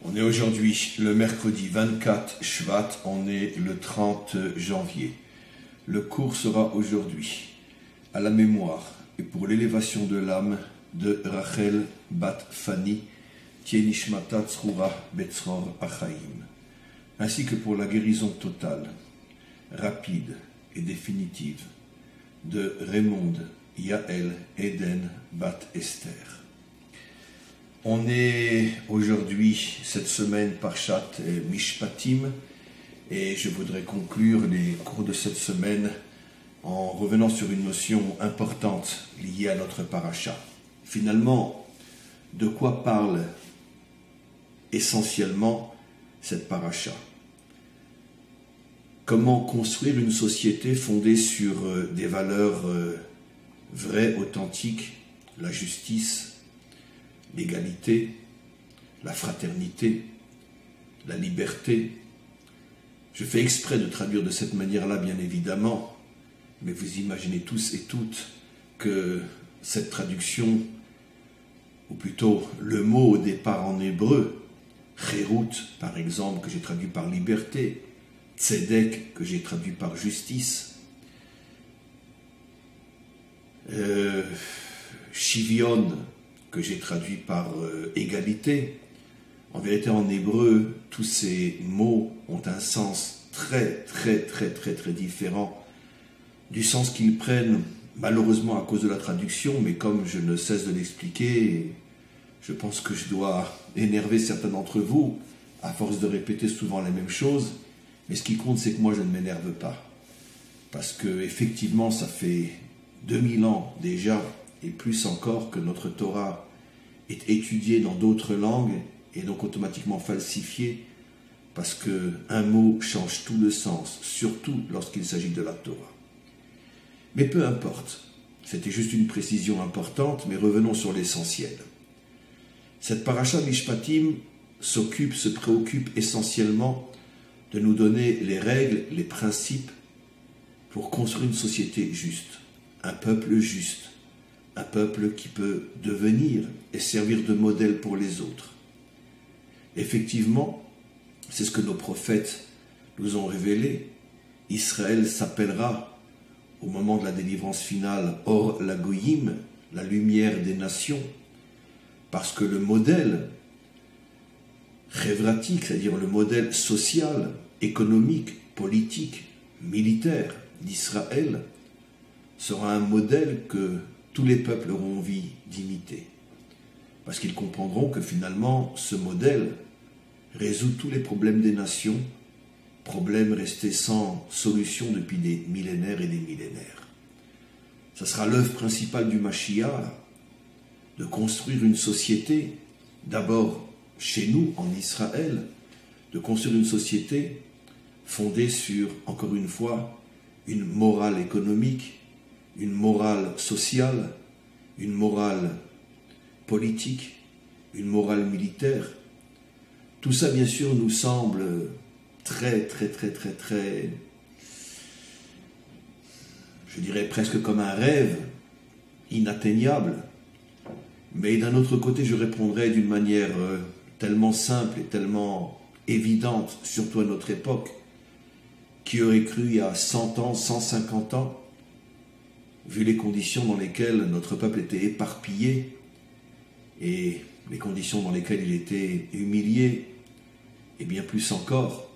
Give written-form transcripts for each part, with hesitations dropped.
On est aujourd'hui le mercredi 24 Shvat, on est le 30 janvier. Le cours sera aujourd'hui à la mémoire et pour l'élévation de l'âme de Rachel Bat Fani, Tienishmata Tzroura Betzror Achaim, ainsi que pour la guérison totale, rapide et définitive de Raymond Yael Eden Bat Esther. On est aujourd'hui, cette semaine, Parshat Mishpatim, et je voudrais conclure les cours de cette semaine en revenant sur une notion importante liée à notre parasha. Finalement, de quoi parle essentiellement cette parasha? Comment construire une société fondée sur des valeurs vraies, authentiques, la justice, l'égalité, la fraternité, la liberté. Je fais exprès de traduire de cette manière-là, bien évidemment, mais vous imaginez tous et toutes que cette traduction, ou plutôt le mot au départ en hébreu, Cherut, par exemple, que j'ai traduit par liberté, Tzedek, que j'ai traduit par justice, Shivion, que j'ai traduit par égalité. En vérité, en hébreu, tous ces mots ont un sens très différent du sens qu'ils prennent, malheureusement à cause de la traduction, mais comme je ne cesse de l'expliquer, je pense que je dois énerver certains d'entre vous, à force de répéter souvent la même chose, mais ce qui compte, c'est que moi, je ne m'énerve pas. Parce que, effectivement, ça fait 2000 ans déjà, et plus encore, que notre Torah est étudiée dans d'autres langues et donc automatiquement falsifiée parce qu'un mot change tout le sens, surtout lorsqu'il s'agit de la Torah. Mais peu importe, c'était juste une précision importante, mais revenons sur l'essentiel. Cette parasha Mishpatim se préoccupe essentiellement de nous donner les règles, les principes pour construire une société juste, un peuple juste, un peuple qui peut devenir et servir de modèle pour les autres. Effectivement, c'est ce que nos prophètes nous ont révélé. Israël s'appellera, au moment de la délivrance finale, Or Lagoyim, la lumière des nations, parce que le modèle chevratique, c'est-à-dire le modèle social, économique, politique, militaire d'Israël, sera un modèle que tous les peuples auront envie d'imiter. Parce qu'ils comprendront que finalement, ce modèle résout tous les problèmes des nations, problèmes restés sans solution depuis des millénaires et des millénaires. Ce sera l'œuvre principale du Mashiach, de construire une société, d'abord chez nous, en Israël, de construire une société fondée sur, encore une fois, une morale économique, une morale sociale, une morale politique, une morale militaire. Tout ça, bien sûr, nous semble très, je dirais presque comme un rêve, inatteignable. Mais d'un autre côté, je répondrai d'une manière tellement simple et tellement évidente, surtout à notre époque, qui aurait cru il y a 100 ans, 150 ans, vu les conditions dans lesquelles notre peuple était éparpillé et les conditions dans lesquelles il était humilié, et bien plus encore,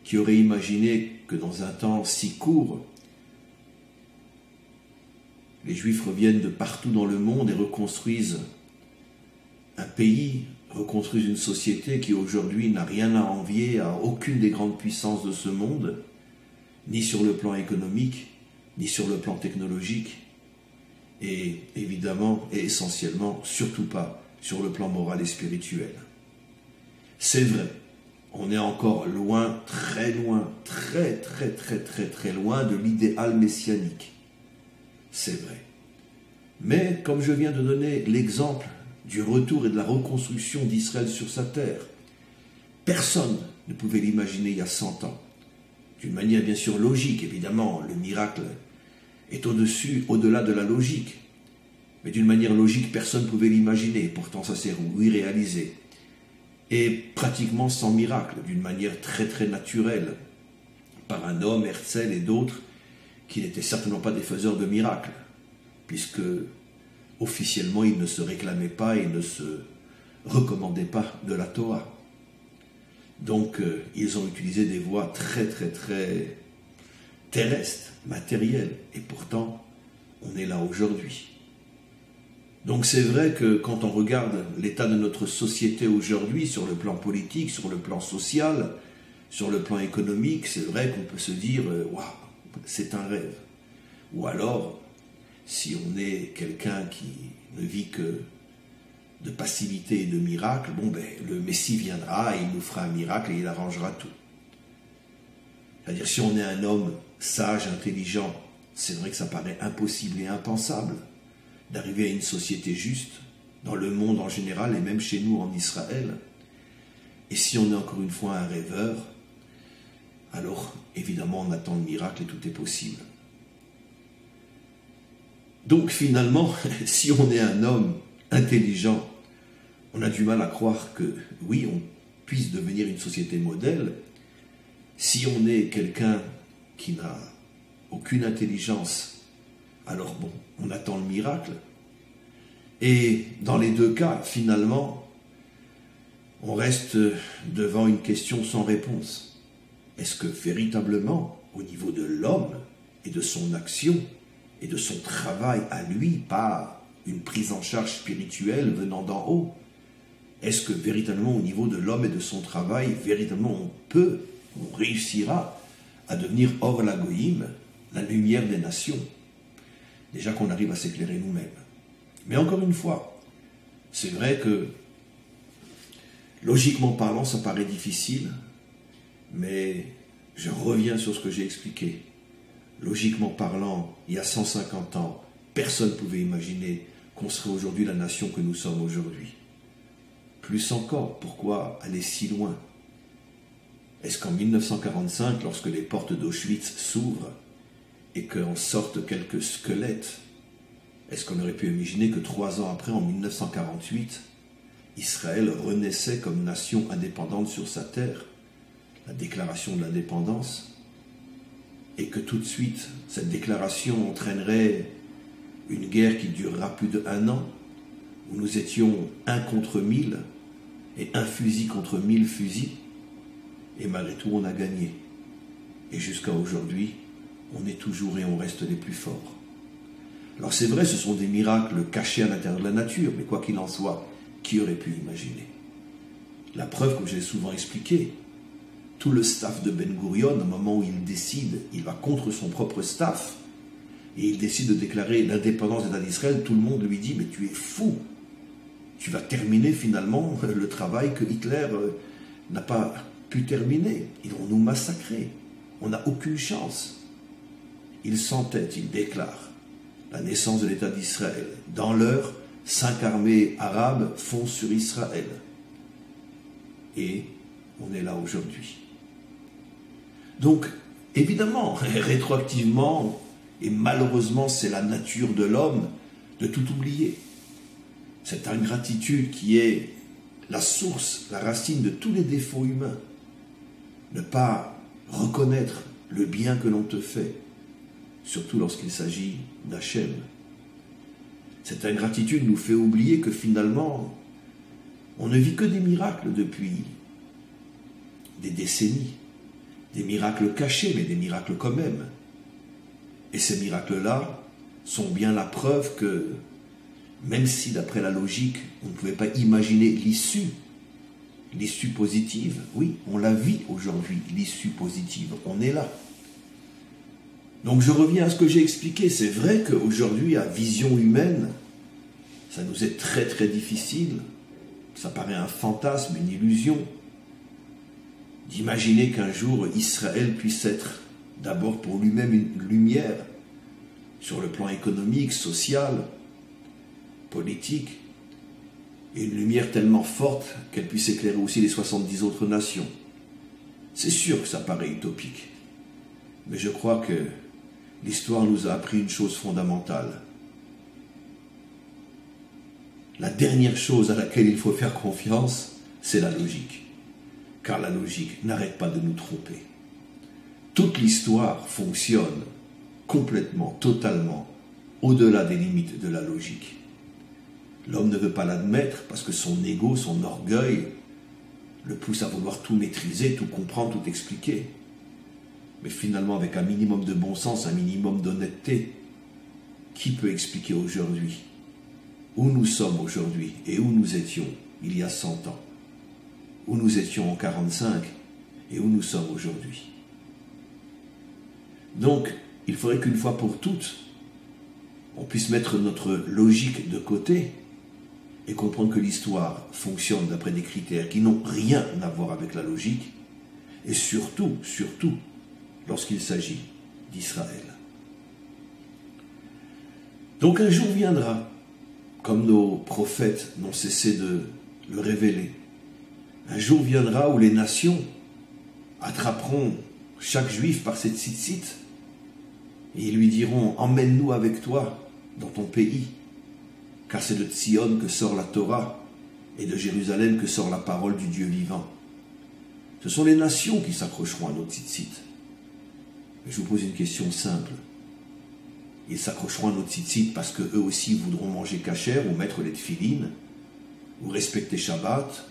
qui aurait imaginé que dans un temps si court, les Juifs reviennent de partout dans le monde et reconstruisent un pays, reconstruisent une société qui aujourd'hui n'a rien à envier à aucune des grandes puissances de ce monde, ni sur le plan économique, ni sur le plan technologique, et évidemment et essentiellement, surtout pas sur le plan moral et spirituel. C'est vrai, on est encore loin, très loin, très loin de l'idéal messianique. C'est vrai. Mais comme je viens de donner l'exemple du retour et de la reconstruction d'Israël sur sa terre, personne ne pouvait l'imaginer il y a 100 ans. D'une manière bien sûr logique, évidemment, le miracle est au-delà de la logique. Mais d'une manière logique, personne ne pouvait l'imaginer. Pourtant, ça s'est oui réalisé. et pratiquement sans miracle, d'une manière très très naturelle, par un homme, Herzl et d'autres, qui n'étaient certainement pas des faiseurs de miracles, puisque officiellement ils ne se réclamaient pas et ne se recommandaient pas de la Torah. Donc ils ont utilisé des voies très très très terrestres, matérielles, et pourtant on est là aujourd'hui. Donc c'est vrai que quand on regarde l'état de notre société aujourd'hui, sur le plan politique, sur le plan social, sur le plan économique, c'est vrai qu'on peut se dire « waouh, c'est un rêve ». Ou alors, si on est quelqu'un qui ne vit que de passivité et de miracles, bon ben, le Messie viendra et il nous fera un miracle et il arrangera tout. C'est-à-dire, si on est un homme sage, intelligent, c'est vrai que ça paraît impossible et impensable d'arriver à une société juste, dans le monde en général et même chez nous en Israël. Et si on est encore une fois un rêveur, alors évidemment on attend le miracle et tout est possible. Donc finalement, si on est un homme intelligent, on a du mal à croire que, oui, on puisse devenir une société modèle. Si on est quelqu'un qui n'a aucune intelligence, alors bon, on attend le miracle. Et dans les deux cas, finalement, on reste devant une question sans réponse. Est-ce que véritablement, au niveau de l'homme et de son action et de son travail à lui, pas une prise en charge spirituelle venant d'en haut, est-ce que véritablement au niveau de l'homme et de son travail, véritablement on réussira à devenir Or LaGoïm, la lumière des nations? Déjà qu'on arrive à s'éclairer nous-mêmes. Mais encore une fois, c'est vrai que, logiquement parlant, ça paraît difficile, mais je reviens sur ce que j'ai expliqué. Logiquement parlant, il y a 150 ans, personne ne pouvait imaginer qu'on serait aujourd'hui la nation que nous sommes aujourd'hui. Plus encore, pourquoi aller si loin? Est-ce qu'en 1945, lorsque les portes d'Auschwitz s'ouvrent et qu'en sortent quelques squelettes, est-ce qu'on aurait pu imaginer que 3 ans après, en 1948, Israël renaissait comme nation indépendante sur sa terre, la déclaration de l'indépendance, et que tout de suite, cette déclaration entraînerait une guerre qui durera plus d'1 an, où nous étions 1 contre 1000 et 1 fusil contre 1000 fusils, et malgré tout on a gagné. Et jusqu'à aujourd'hui, on est toujours et on reste les plus forts. Alors c'est vrai, ce sont des miracles cachés à l'intérieur de la nature, mais quoi qu'il en soit, qui aurait pu imaginer? La preuve, comme je l'ai souvent expliqué, tout le staff de Ben Gurion, au moment où il décide, il va contre son propre staff, et il décide de déclarer l'indépendance de l'État d'Israël, tout le monde lui dit « mais tu es fou, tu vas terminer finalement le travail que Hitler n'a pas pu terminer, ils vont nous massacrer, on n'a aucune chance ». Il s'entête, il déclare la naissance de l'État d'Israël. Dans l'heure, 5 armées arabes foncent sur Israël. Et on est là aujourd'hui. Donc, évidemment, rétroactivement, et malheureusement, c'est la nature de l'homme de tout oublier. Cette ingratitude qui est la source, la racine de tous les défauts humains. Ne pas reconnaître le bien que l'on te fait, surtout lorsqu'il s'agit d'Hachem. Cette ingratitude nous fait oublier que finalement, on ne vit que des miracles depuis des décennies. Des miracles cachés, mais des miracles quand même. Et ces miracles-là sont bien la preuve que, même si d'après la logique, on ne pouvait pas imaginer l'issue positive, oui, on la vit aujourd'hui, l'issue positive, on est là. Donc je reviens à ce que j'ai expliqué, c'est vrai qu'aujourd'hui, à vision humaine, ça nous est très très difficile, ça paraît un fantasme, une illusion, d'imaginer qu'un jour Israël puisse être d'abord pour lui-même une lumière sur le plan économique, social, politique, et une lumière tellement forte qu'elle puisse éclairer aussi les 70 autres nations. C'est sûr que ça paraît utopique, mais je crois que l'histoire nous a appris une chose fondamentale. La dernière chose à laquelle il faut faire confiance, c'est la logique. Car la logique n'arrête pas de nous tromper. Toute l'histoire fonctionne complètement, totalement, au-delà des limites de la logique. L'homme ne veut pas l'admettre parce que son ego, son orgueil, le pousse à vouloir tout maîtriser, tout comprendre, tout expliquer. Mais finalement, avec un minimum de bon sens, un minimum d'honnêteté, qui peut expliquer aujourd'hui où nous sommes aujourd'hui et où nous étions il y a 100 ans, où nous étions en 45 et où nous sommes aujourd'hui. Donc, il faudrait qu'une fois pour toutes, on puisse mettre notre logique de côté et comprendre que l'histoire fonctionne d'après des critères qui n'ont rien à voir avec la logique, et surtout, lorsqu'il s'agit d'Israël. Donc un jour viendra, comme nos prophètes n'ont cessé de le révéler, un jour viendra où les nations attraperont chaque juif par ses tzitzit et ils lui diront « Emmène-nous avec toi dans ton pays, car c'est de Tzion que sort la Torah et de Jérusalem que sort la parole du Dieu vivant. » Ce sont les nations qui s'accrocheront à nos tzitzit. Mais je vous pose une question simple. Ils s'accrocheront à nos tzitzit parce qu'eux aussi voudront manger kasher ou mettre les tefilines, ou respecter Shabbat,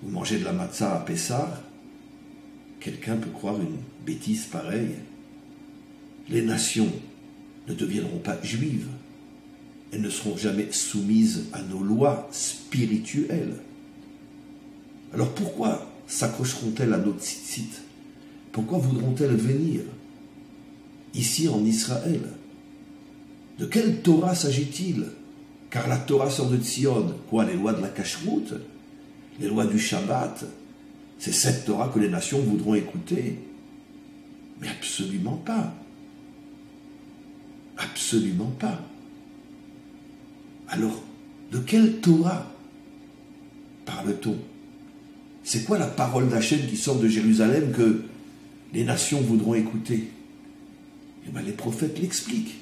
ou manger de la matzah à Pessah. Quelqu'un peut croire une bêtise pareille? Les nations ne deviendront pas juives. Elles ne seront jamais soumises à nos lois spirituelles. Alors pourquoi s'accrocheront-elles à nos tzitzit? Pourquoi voudront-elles venir ici en Israël? De quelle Torah s'agit-il? Car la Torah sort de Tzion. Quoi, les lois de la Kashrut? Les lois du Shabbat? C'est cette Torah que les nations voudront écouter? Mais absolument pas. Absolument pas. Alors, de quelle Torah parle-t-on? C'est quoi la parole d'Hachem qui sort de Jérusalem que les nations voudront écouter? Eh bien, les prophètes l'expliquent.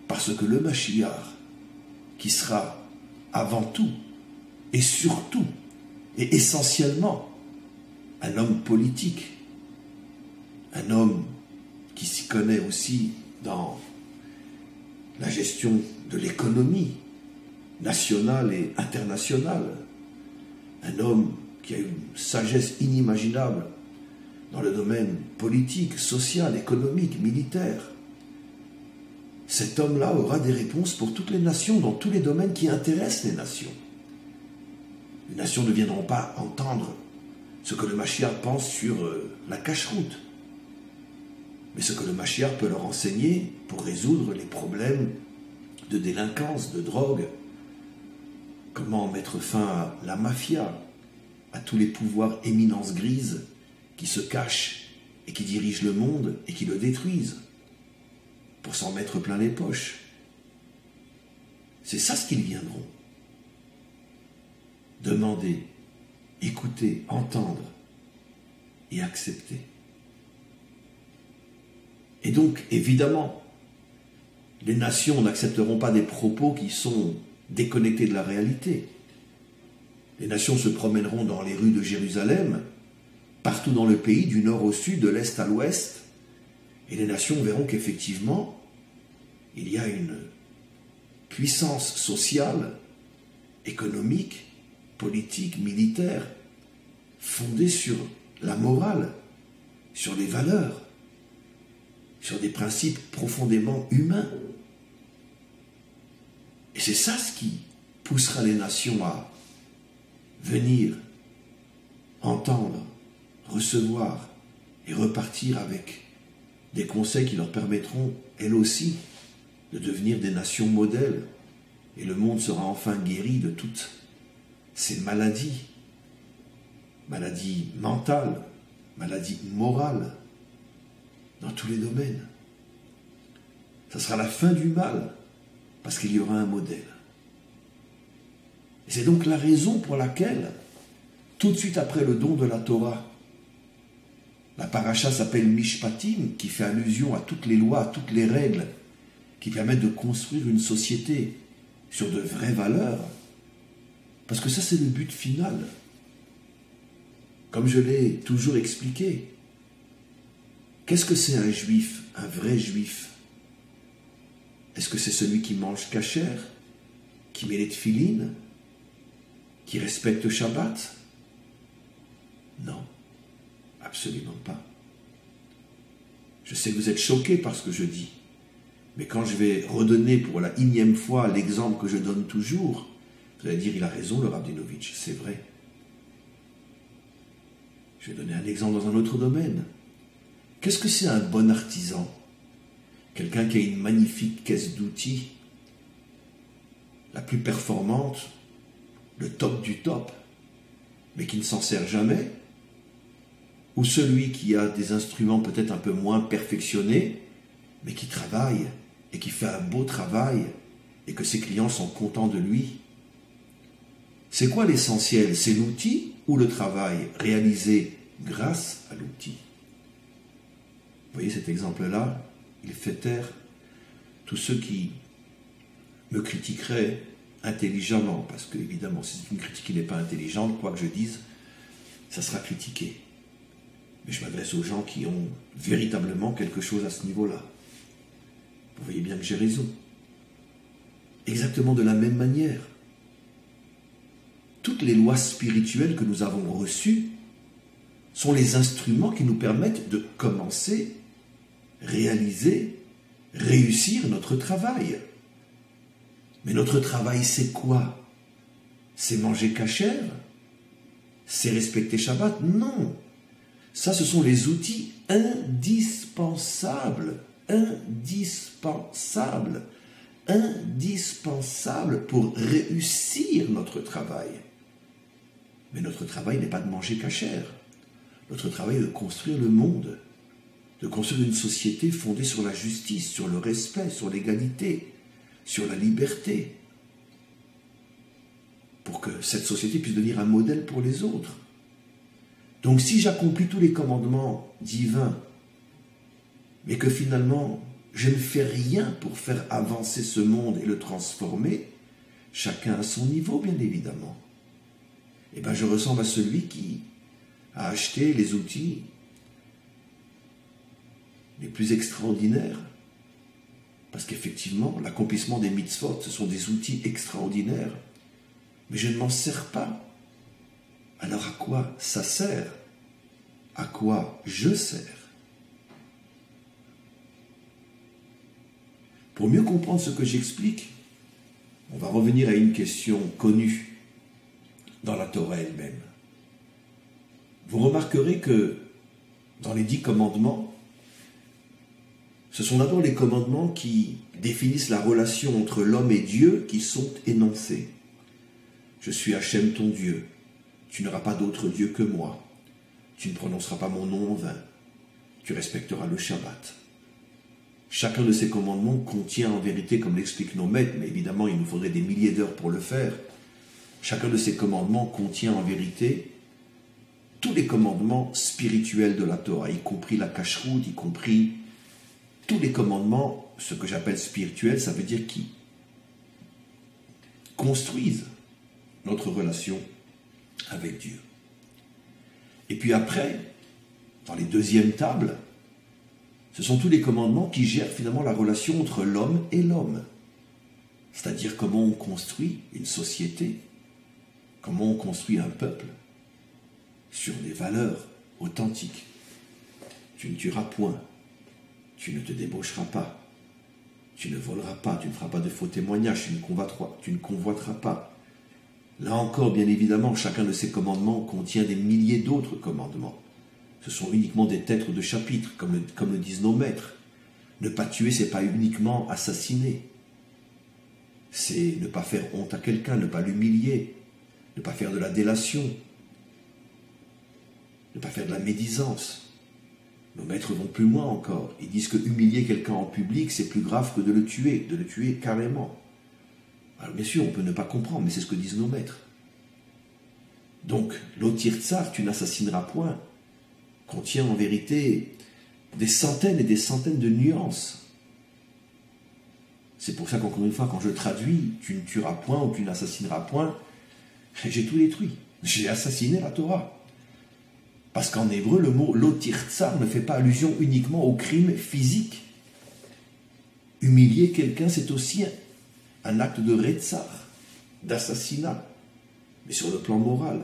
Parce que le Mashiach, qui sera avant tout, et surtout, et essentiellement, un homme politique, un homme qui s'y connaît aussi dans la gestion de l'économie nationale et internationale, un homme qui a une sagesse inimaginable dans le domaine politique, social, économique, militaire. Cet homme-là aura des réponses pour toutes les nations, dans tous les domaines qui intéressent les nations. Les nations ne viendront pas entendre ce que le Mashiach pense sur la cacheroute, mais ce que le Mashiach peut leur enseigner pour résoudre les problèmes de délinquance, de drogue, comment mettre fin à la mafia, à tous les pouvoirs éminences grises qui se cachent et qui dirigent le monde et qui le détruisent, pour s'en mettre plein les poches. C'est ça ce qu'ils viendront. Demander, écouter, entendre et accepter. Et donc, évidemment, les nations n'accepteront pas des propos qui sont déconnectés de la réalité. Les nations se promèneront dans les rues de Jérusalem, partout dans le pays, du nord au sud, de l'est à l'ouest, et les nations verront qu'effectivement, il y a une puissance sociale, économique, politique, militaire, fondée sur la morale, sur les valeurs, sur des principes profondément humains. Et c'est ça ce qui poussera les nations à venir, entendre, recevoir et repartir avec des conseils qui leur permettront, elles aussi, de devenir des nations modèles. Et le monde sera enfin guéri de toutes ces maladies, maladies mentales, maladies morales, dans tous les domaines. Ça sera la fin du mal, parce qu'il y aura un modèle. Et c'est donc la raison pour laquelle, tout de suite après le don de la Torah, la paracha s'appelle Mishpatim, qui fait allusion à toutes les lois, à toutes les règles, qui permettent de construire une société sur de vraies valeurs. Parce que ça, c'est le but final. Comme je l'ai toujours expliqué, qu'est-ce que c'est un juif, un vrai juif? Est-ce que c'est celui qui mange kasher, qui met les tefilines, qui respecte Shabbat? Non, absolument pas. Je sais que vous êtes choqués par ce que je dis, mais quand je vais redonner pour la 1e fois l'exemple que je donne toujours, vous allez dire, il a raison le Rabdinovitch, c'est vrai. Je vais donner un exemple dans un autre domaine. Qu'est-ce que c'est un bon artisan? Quelqu'un qui a une magnifique caisse d'outils, la plus performante, le top du top, mais qui ne s'en sert jamais? Ou celui qui a des instruments peut-être un peu moins perfectionnés, mais qui travaille et qui fait un beau travail et que ses clients sont contents de lui? C'est quoi l'essentiel? C'est l'outil ou le travail réalisé grâce à l'outil? Vous voyez cet exemple-là, il fait taire tous ceux qui me critiqueraient intelligemment, parce que évidemment, si c'est une critique qui n'est pas intelligente, quoi que je dise, ça sera critiqué. Mais je m'adresse aux gens qui ont véritablement quelque chose à ce niveau-là. Vous voyez bien que j'ai raison. Exactement de la même manière. Toutes les lois spirituelles que nous avons reçues sont les instruments qui nous permettent de commencer, réaliser, réussir notre travail. Mais notre travail, c'est quoi? C'est manger kasher? C'est respecter Shabbat? Non. Ça, ce sont les outils indispensables, indispensables pour réussir notre travail. Mais notre travail n'est pas de manger kasher. Notre travail est de construire le monde, de construire une société fondée sur la justice, sur le respect, sur l'égalité, sur la liberté, pour que cette société puisse devenir un modèle pour les autres. Donc si j'accomplis tous les commandements divins, mais que finalement je ne fais rien pour faire avancer ce monde et le transformer, chacun à son niveau bien évidemment, eh bien je ressemble à celui qui a acheté les outils les plus extraordinaires, parce qu'effectivement l'accomplissement des mitzvot, ce sont des outils extraordinaires, mais je ne m'en sers pas. Alors à quoi ça sert? À quoi je sers? Pour mieux comprendre ce que j'explique, on va revenir à une question connue dans la Torah elle-même. Vous remarquerez que dans les 10 commandements, ce sont d'abord les commandements qui définissent la relation entre l'homme et Dieu qui sont énoncés. Je suis Hachem ton Dieu. Tu n'auras pas d'autre Dieu que moi. Tu ne prononceras pas mon nom en vain. Tu respecteras le Shabbat. Chacun de ces commandements contient en vérité, comme l'expliquent nos maîtres, mais évidemment il nous faudrait des milliers d'heures pour le faire, chacun de ces commandements contient en vérité tous les commandements spirituels de la Torah, y compris la cacheroute, y compris tous les commandements, ce que j'appelle spirituels, ça veut dire qui construisent notre relation avec Dieu. Et puis après, dans les deuxièmes tables, ce sont tous les commandements qui gèrent finalement la relation entre l'homme et l'homme. C'est-à-dire comment on construit une société, comment on construit un peuple sur des valeurs authentiques. Tu ne tueras point, tu ne te débaucheras pas, tu ne voleras pas, tu ne feras pas de faux témoignages, tu ne convoiteras pas. Là encore, bien évidemment, chacun de ces commandements contient des milliers d'autres commandements. Ce sont uniquement des têtes de chapitre, comme le disent nos maîtres. Ne pas tuer, c'est pas uniquement assassiner. C'est ne pas faire honte à quelqu'un, ne pas l'humilier, ne pas faire de la délation, ne pas faire de la médisance. Nos maîtres vont plus loin encore. Ils disent que humilier quelqu'un en public, c'est plus grave que de le tuer carrément. Alors bien sûr, on peut ne pas comprendre, mais c'est ce que disent nos maîtres. Donc, l'otir tsar, tu n'assassineras point, contient en vérité des centaines et des centaines de nuances. C'est pour ça qu'encore une fois, quand je traduis, tu ne tueras point ou tu n'assassineras point, j'ai tout détruit. J'ai assassiné la Torah. Parce qu'en hébreu, le mot lotirtsar ne fait pas allusion uniquement au crime physique. Humilier quelqu'un, c'est aussi un acte de retsar, d'assassinat, mais sur le plan moral.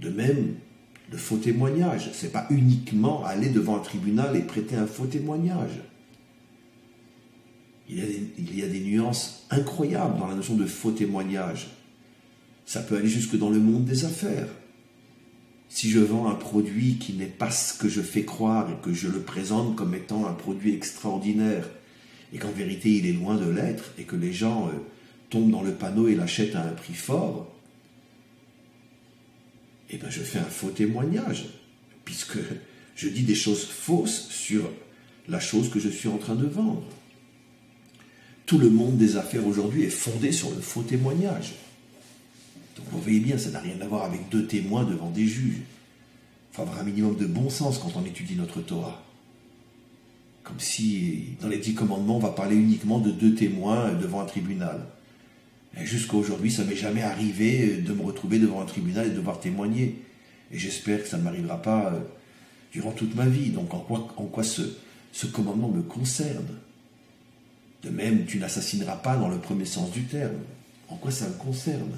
De même, le faux témoignage, ce n'est pas uniquement aller devant un tribunal et prêter un faux témoignage. Il y a des nuances incroyables dans la notion de faux témoignage. Ça peut aller jusque dans le monde des affaires. Si je vends un produit qui n'est pas ce que je fais croire et que je le présente comme étant un produit extraordinaire et qu'en vérité il est loin de l'être et que les gens tombent dans le panneau et l'achètent à un prix fort, eh bien je fais un faux témoignage puisque je dis des choses fausses sur la chose que je suis en train de vendre. Tout le monde des affaires aujourd'hui est fondé sur le faux témoignage. Donc vous voyez bien, ça n'a rien à voir avec deux témoins devant des juges. Il faut avoir un minimum de bon sens quand on étudie notre Torah. Comme si, dans les 10 commandements, on va parler uniquement de deux témoins devant un tribunal. Jusqu'à aujourd'hui, ça ne m'est jamais arrivé de me retrouver devant un tribunal et de devoir témoigner. Et j'espère que ça ne m'arrivera pas durant toute ma vie. Donc en quoi ce commandement me concerne? De même, tu n'assassineras pas dans le premier sens du terme. En quoi ça me concerne?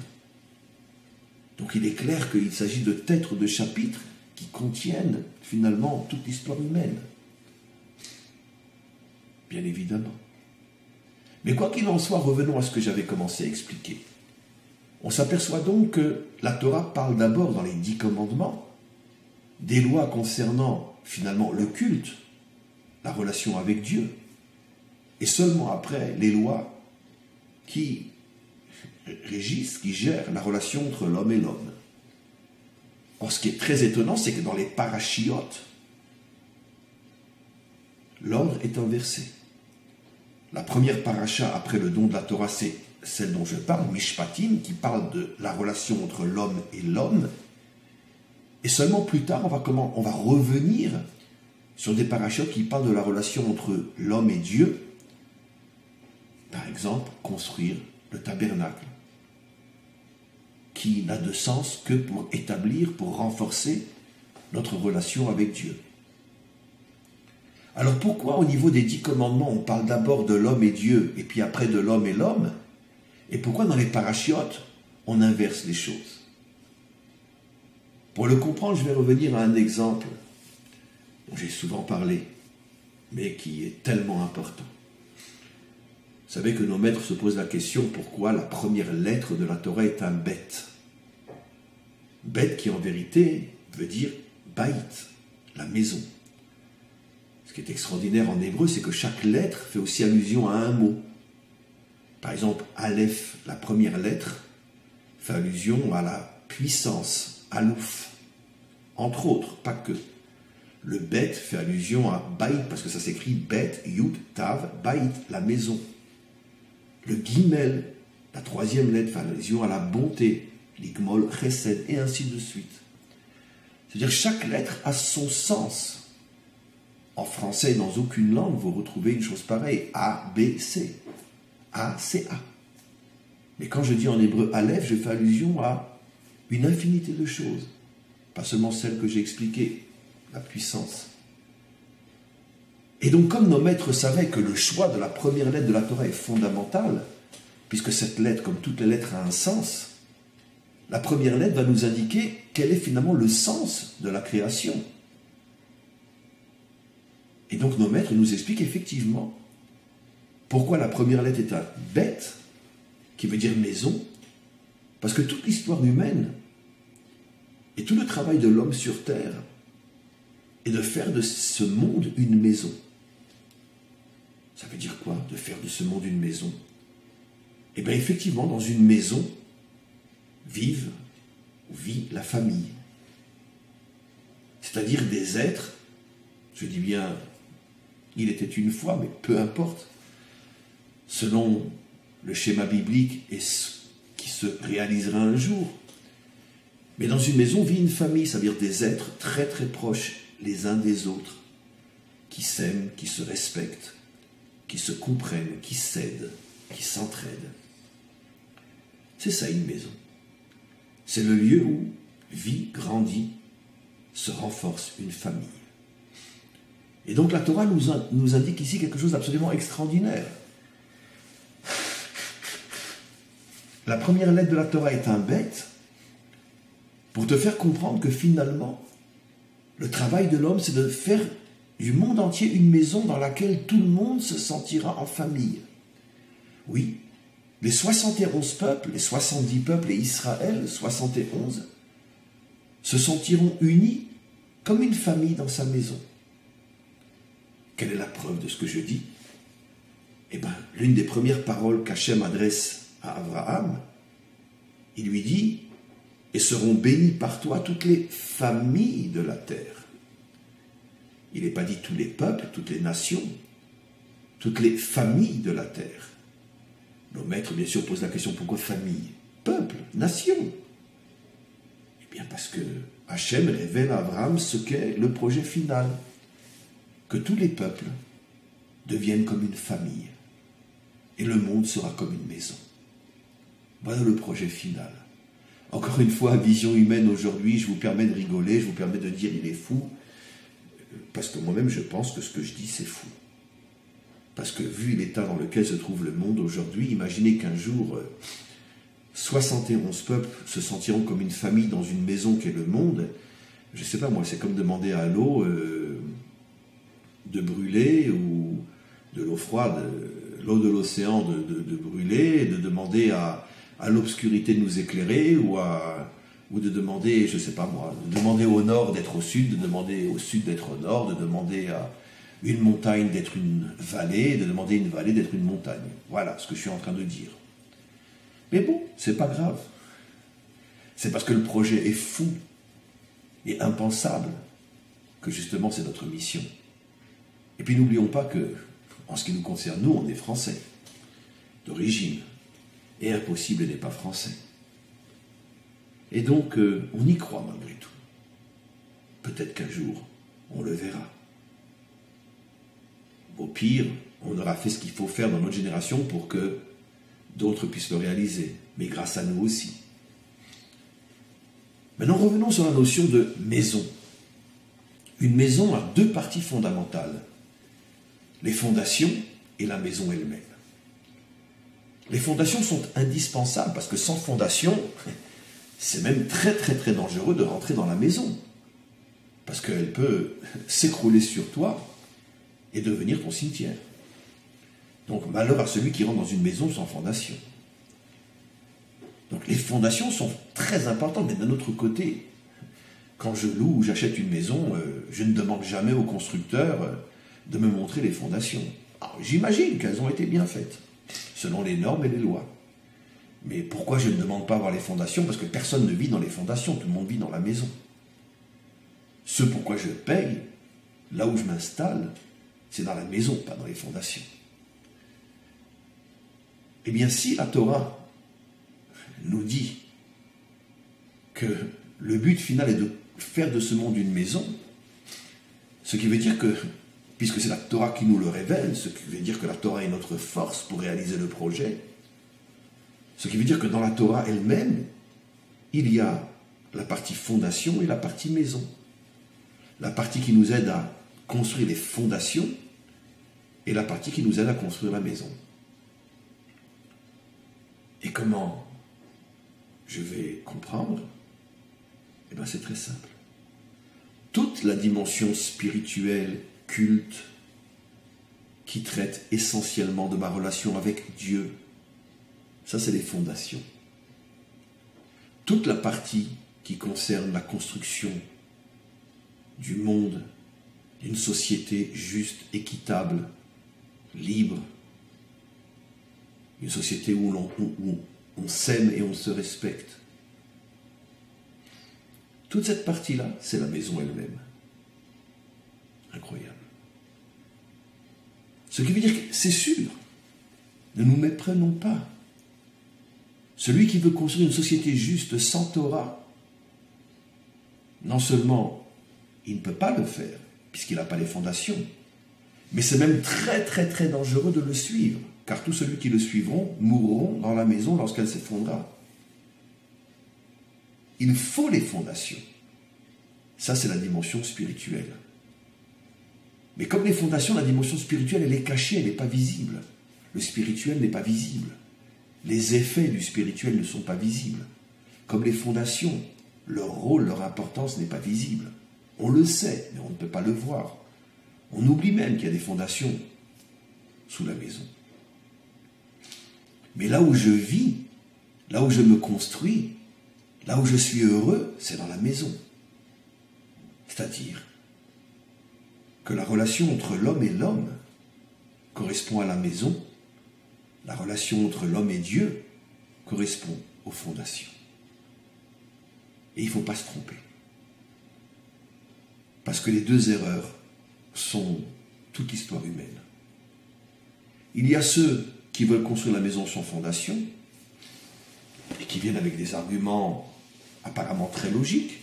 Donc il est clair qu'il s'agit de têtes de chapitres qui contiennent finalement toute l'histoire humaine. Bien évidemment. Mais quoi qu'il en soit, revenons à ce que j'avais commencé à expliquer. On s'aperçoit donc que la Torah parle d'abord dans les 10 commandements des lois concernant finalement le culte, la relation avec Dieu, et seulement après les lois qui régissent, qui gèrent la relation entre l'homme et l'homme. Or, ce qui est très étonnant, c'est que dans les parachiotes, l'ordre est inversé. La première paracha après le don de la Torah, c'est celle dont je parle, Mishpatim, qui parle de la relation entre l'homme et l'homme. Et seulement plus tard, on va revenir sur des parachiotes qui parlent de la relation entre l'homme et Dieu. Par exemple, construire le tabernacle, qui n'a de sens que pour établir, pour renforcer notre relation avec Dieu. Alors pourquoi au niveau des 10 commandements, on parle d'abord de l'homme et Dieu, et puis après de l'homme et l'homme? Et pourquoi dans les parachiotes, on inverse les choses? Pour le comprendre, je vais revenir à un exemple dont j'ai souvent parlé, mais qui est tellement important. Vous savez que nos maîtres se posent la question pourquoi la première lettre de la Torah est un bet. Bet qui en vérité veut dire baït, la maison. Ce qui est extraordinaire en hébreu, c'est que chaque lettre fait aussi allusion à un mot. Par exemple, Aleph, la première lettre, fait allusion à la puissance, Alouf. Entre autres, pas que. Le Bet fait allusion à Baït, parce que ça s'écrit Bet, Yud, Tav, Baït, la maison. Le Gimel, la troisième lettre, fait allusion à la bonté, l'Igmol, Chesed, et ainsi de suite. C'est-à-dire chaque lettre a son sens. En français, dans aucune langue, vous retrouvez une chose pareille. A, B, C. A, C, A. Mais quand je dis en hébreu Aleph, je fais allusion à une infinité de choses. Pas seulement celles que j'ai expliquées, la puissance. Et donc, comme nos maîtres savaient que le choix de la première lettre de la Torah est fondamental, puisque cette lettre, comme toutes les lettres, a un sens, la première lettre va nous indiquer quel est finalement le sens de la création. Et donc nos maîtres nous expliquent effectivement pourquoi la première lettre est un bête, qui veut dire maison, parce que toute l'histoire humaine et tout le travail de l'homme sur terre est de faire de ce monde une maison. Ça veut dire quoi, de faire de ce monde une maison? Eh bien effectivement, dans une maison vit la famille. C'est-à-dire des êtres, je dis bien, il était une fois, mais peu importe, selon le schéma biblique et ce qui se réalisera un jour. Mais dans une maison vit une famille, ça veut dire des êtres très très proches les uns des autres, qui s'aiment, qui se respectent, qui se comprennent, qui s'aident, qui s'entraident. C'est ça une maison. C'est le lieu où vit, grandit se renforce une famille. Et donc la Torah nous indique ici quelque chose d'absolument extraordinaire. La première lettre de la Torah est un bête pour te faire comprendre que finalement, le travail de l'homme, c'est de faire du monde entier une maison dans laquelle tout le monde se sentira en famille. Oui, les 71 peuples, les 70 peuples et Israël, 71, se sentiront unis comme une famille dans sa maison. Quelle est la preuve de ce que je dis? Eh bien, l'une des premières paroles qu'Hachem adresse à Abraham, il lui dit « Et seront bénies par toi toutes les familles de la terre ». Il n'est pas dit tous les peuples, toutes les nations, toutes les familles de la terre. Nos maîtres, bien sûr, posent la question, pourquoi famille? Peuple, nation. Eh bien, parce que Hachem révèle à Abraham ce qu'est le projet final. Que tous les peuples deviennent comme une famille. Et le monde sera comme une maison. Voilà le projet final. Encore une fois, vision humaine aujourd'hui, je vous permets de rigoler, je vous permets de dire il est fou, parce que moi-même je pense que ce que je dis c'est fou. Parce que vu l'état dans lequel se trouve le monde aujourd'hui, imaginez qu'un jour, 71 peuples se sentiront comme une famille dans une maison qu'est le monde. Je ne sais pas moi, c'est comme demander à l'eau de brûler ou de l'eau froide, l'eau de l'océan de brûler, de demander à l'obscurité de nous éclairer ou de demander, je ne sais pas moi, de demander au nord d'être au sud, de demander au sud d'être au nord, de demander à une montagne d'être une vallée, de demander à une vallée d'être une montagne. Voilà ce que je suis en train de dire. Mais bon, c'est pas grave. C'est parce que le projet est fou et impensable que justement c'est notre mission. Et puis n'oublions pas que, en ce qui nous concerne, nous, on est français, d'origine, et impossible n'est pas français. Et donc, on y croit malgré tout. Peut-être qu'un jour, on le verra. Au pire, on aura fait ce qu'il faut faire dans notre génération pour que d'autres puissent le réaliser, mais grâce à nous aussi. Maintenant, revenons sur la notion de maison. Une maison a deux parties fondamentales. Les fondations et la maison elle-même. Les fondations sont indispensables parce que sans fondation, c'est même très très très dangereux de rentrer dans la maison. Parce qu'elle peut s'écrouler sur toi et devenir ton cimetière. Donc malheur à celui qui rentre dans une maison sans fondation. Donc les fondations sont très importantes, mais d'un autre côté, quand je loue ou j'achète une maison, je ne demande jamais au constructeur de me montrer les fondations. Alors, j'imagine qu'elles ont été bien faites, selon les normes et les lois. Mais pourquoi je ne demande pas à voir les fondations? Parce que personne ne vit dans les fondations, tout le monde vit dans la maison. Ce pourquoi je paye, là où je m'installe, c'est dans la maison, pas dans les fondations. Eh bien, si la Torah nous dit que le but final est de faire de ce monde une maison, ce qui veut dire que, puisque c'est la Torah qui nous le révèle, ce qui veut dire que la Torah est notre force pour réaliser le projet, ce qui veut dire que dans la Torah elle-même, il y a la partie fondation et la partie maison. La partie qui nous aide à construire les fondations et la partie qui nous aide à construire la maison. Et comment je vais comprendre? Eh bien, c'est très simple. Toute la dimension spirituelle, culte, qui traite essentiellement de ma relation avec Dieu, ça, c'est les fondations. Toute la partie qui concerne la construction du monde, d'une société juste, équitable, libre, une société où on s'aime et on se respecte. Toute cette partie-là, c'est la maison elle-même. Incroyable. Ce qui veut dire que, c'est sûr, ne nous méprenons pas. Celui qui veut construire une société juste sans Torah, non seulement il ne peut pas le faire, puisqu'il n'a pas les fondations, mais c'est même très très très dangereux de le suivre, car tous ceux qui le suivront mourront dans la maison lorsqu'elle s'effondrera. Il faut les fondations. Ça, c'est la dimension spirituelle. Mais comme les fondations, la dimension spirituelle, elle est cachée, elle n'est pas visible. Le spirituel n'est pas visible. Les effets du spirituel ne sont pas visibles. Comme les fondations, leur rôle, leur importance n'est pas visible. On le sait, mais on ne peut pas le voir. On oublie même qu'il y a des fondations sous la maison. Mais là où je vis, là où je me construis, là où je suis heureux, c'est dans la maison. C'est-à-dire que la relation entre l'homme et l'homme correspond à la maison, la relation entre l'homme et Dieu correspond aux fondations. Et il ne faut pas se tromper. Parce que les deux erreurs sont toute l'histoire humaine. Il y a ceux qui veulent construire la maison sans fondation et qui viennent avec des arguments apparemment très logiques.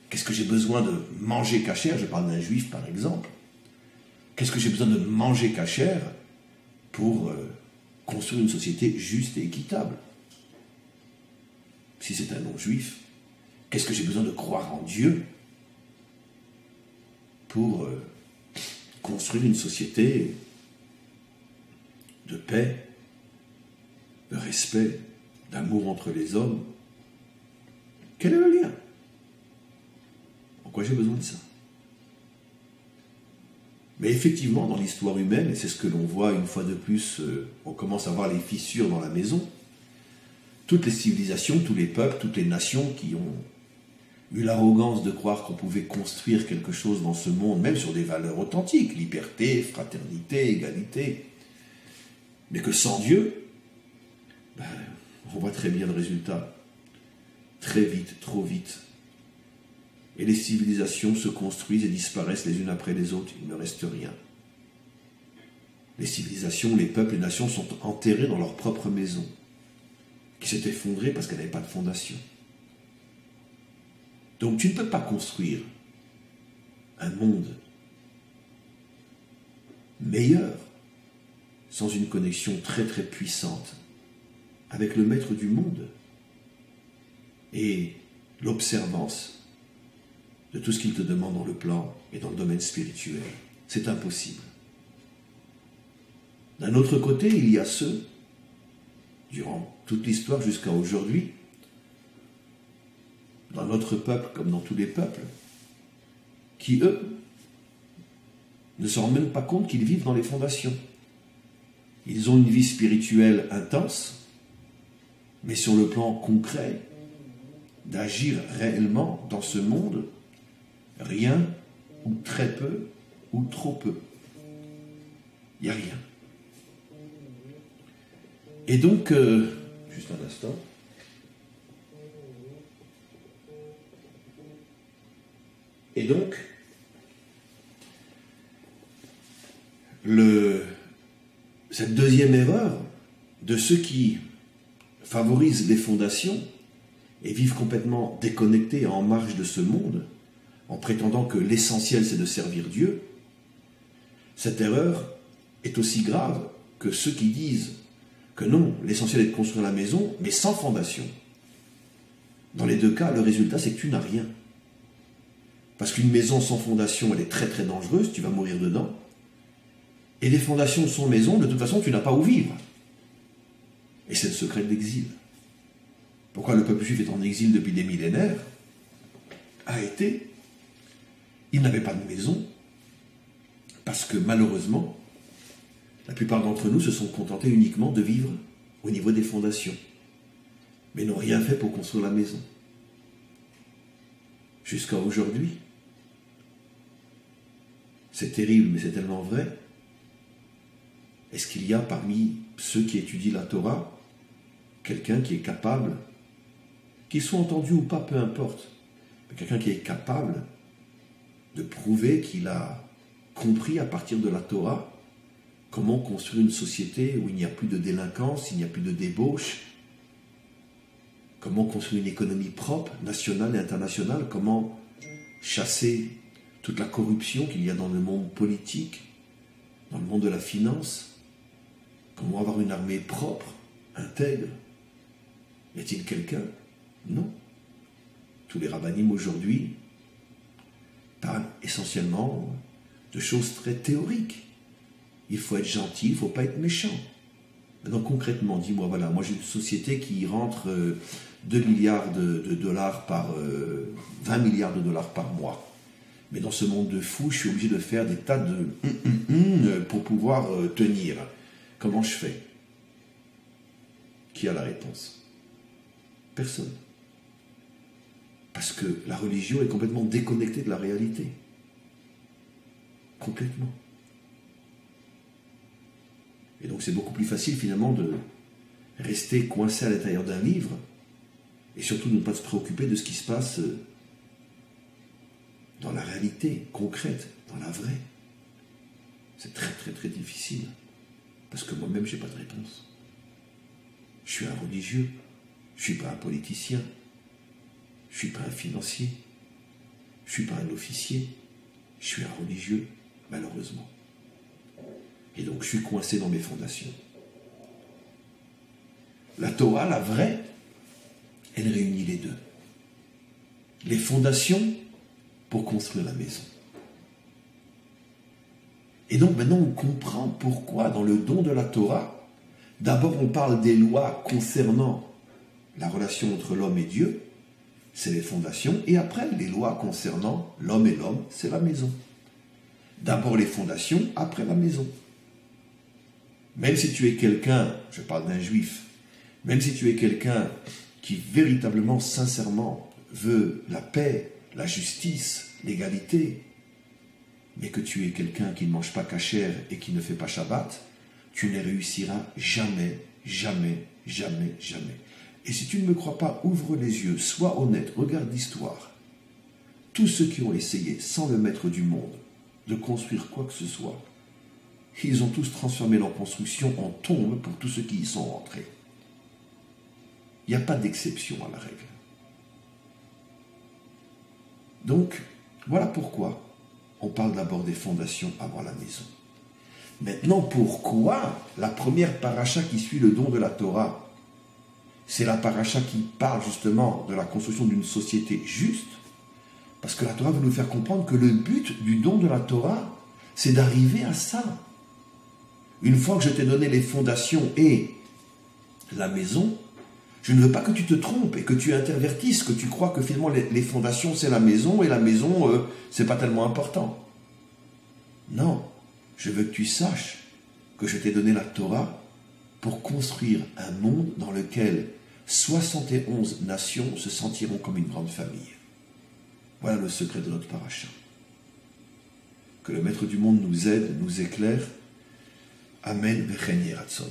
Qu'est-ce que j'ai besoin de manger cachère? Je parle d'un juif par exemple. Qu'est-ce que j'ai besoin de manger cachère pour construire une société juste et équitable? Si c'est un non-juif, qu'est-ce que j'ai besoin de croire en Dieu pour construire une société de paix, de respect, d'amour entre les hommes? Quel est le lien? Pourquoi j'ai besoin de ça? Mais effectivement, dans l'histoire humaine, et c'est ce que l'on voit une fois de plus, on commence à voir les fissures dans la maison, toutes les civilisations, tous les peuples, toutes les nations qui ont eu l'arrogance de croire qu'on pouvait construire quelque chose dans ce monde, même sur des valeurs authentiques, liberté, fraternité, égalité, mais que sans Dieu, on voit très bien le résultat. Très vite, trop vite. Et les civilisations se construisent et disparaissent les unes après les autres. Il ne reste rien. Les civilisations, les peuples, les nations sont enterrés dans leur propre maison, qui s'est effondrée parce qu'elle n'avait pas de fondation. Donc tu ne peux pas construire un monde meilleur sans une connexion très très puissante avec le maître du monde et l'observance de tout ce qu'il te demande dans le plan et dans le domaine spirituel. C'est impossible. D'un autre côté, il y a ceux, durant toute l'histoire jusqu'à aujourd'hui, dans notre peuple comme dans tous les peuples, qui, eux, ne se rendent même pas compte qu'ils vivent dans les fondations. Ils ont une vie spirituelle intense, mais sur le plan concret, d'agir réellement dans ce monde, rien, ou très peu, ou trop peu. Il n'y a rien. Et donc, juste un instant. Et donc, cette deuxième erreur de ceux qui favorisent les fondations et vivent complètement déconnectés en marge de ce monde, en prétendant que l'essentiel c'est de servir Dieu, cette erreur est aussi grave que ceux qui disent que non, l'essentiel est de construire la maison, mais sans fondation. Dans les deux cas, le résultat c'est que tu n'as rien. Parce qu'une maison sans fondation, elle est très très dangereuse, tu vas mourir dedans. Et des fondations sans maison, de toute façon, tu n'as pas où vivre. Et c'est le secret de l'exil. Pourquoi le peuple juif est en exil depuis des millénaires? A été, il n'avait pas de maison, parce que malheureusement, la plupart d'entre nous se sont contentés uniquement de vivre au niveau des fondations, mais n'ont rien fait pour construire la maison. Jusqu'à aujourd'hui. C'est terrible, mais c'est tellement vrai. Est-ce qu'il y a parmi ceux qui étudient la Torah quelqu'un qui est capable, qu'il soit entendu ou pas, peu importe, mais quelqu'un qui est capable de prouver qu'il a compris à partir de la Torah comment construire une société où il n'y a plus de délinquance, il n'y a plus de débauche, comment construire une économie propre, nationale et internationale, comment chasser toute la corruption qu'il y a dans le monde politique, dans le monde de la finance, comment avoir une armée propre, intègre. Y a-t-il quelqu'un? Non. Tous les rabbinim aujourd'hui essentiellement de choses très théoriques. Il faut être gentil, il ne faut pas être méchant. Maintenant, concrètement, dis-moi, voilà, moi j'ai une société qui rentre 2 milliards de dollars 20 milliards de dollars par mois. Mais dans ce monde de fous, je suis obligé de faire des tas de pour pouvoir tenir. Comment je fais? Qui a la réponse? Personne. Parce que la religion est complètement déconnectée de la réalité. Complètement. Et donc c'est beaucoup plus facile finalement de rester coincé à l'intérieur d'un livre et surtout de ne pas se préoccuper de ce qui se passe dans la réalité concrète, dans la vraie. C'est très très très difficile parce que moi-même je n'ai pas de réponse. Je suis un religieux, je ne suis pas un politicien, je ne suis pas un financier, je ne suis pas un officier, je suis un religieux, malheureusement. Et donc je suis coincé dans mes fondations. La Torah, la vraie, elle réunit les deux. Les fondations pour construire la maison. Et donc maintenant on comprend pourquoi dans le don de la Torah, d'abord on parle des lois concernant la relation entre l'homme et Dieu, c'est les fondations, et après les lois concernant l'homme et l'homme, c'est la maison. D'abord les fondations, après la maison. Même si tu es quelqu'un, je parle d'un juif, même si tu es quelqu'un qui véritablement, sincèrement veut la paix, la justice, l'égalité, mais que tu es quelqu'un qui ne mange pas cachère et qui ne fait pas Shabbat, tu ne réussiras jamais, jamais, jamais, jamais. Et si tu ne me crois pas, ouvre les yeux, sois honnête, regarde l'histoire. Tous ceux qui ont essayé, sans le maître du monde, de construire quoi que ce soit, ils ont tous transformé leur construction en tombe pour tous ceux qui y sont rentrés. Il n'y a pas d'exception à la règle. Donc, voilà pourquoi on parle d'abord des fondations avant la maison. Maintenant, pourquoi la première paracha qui suit le don de la Torah, c'est la paracha qui parle justement de la construction d'une société juste? Parce que la Torah veut nous faire comprendre que le but du don de la Torah, c'est d'arriver à ça. Une fois que je t'ai donné les fondations et la maison, je ne veux pas que tu te trompes et que tu intervertisses, que tu crois que finalement les fondations c'est la maison et la maison c'est pas tellement important. Non, je veux que tu saches que je t'ai donné la Torah pour construire un monde dans lequel 71 nations se sentiront comme une grande famille. Voilà le secret de notre paracha. Que le Maître du monde nous aide, nous éclaire. Amen, Vechen Yeratzon.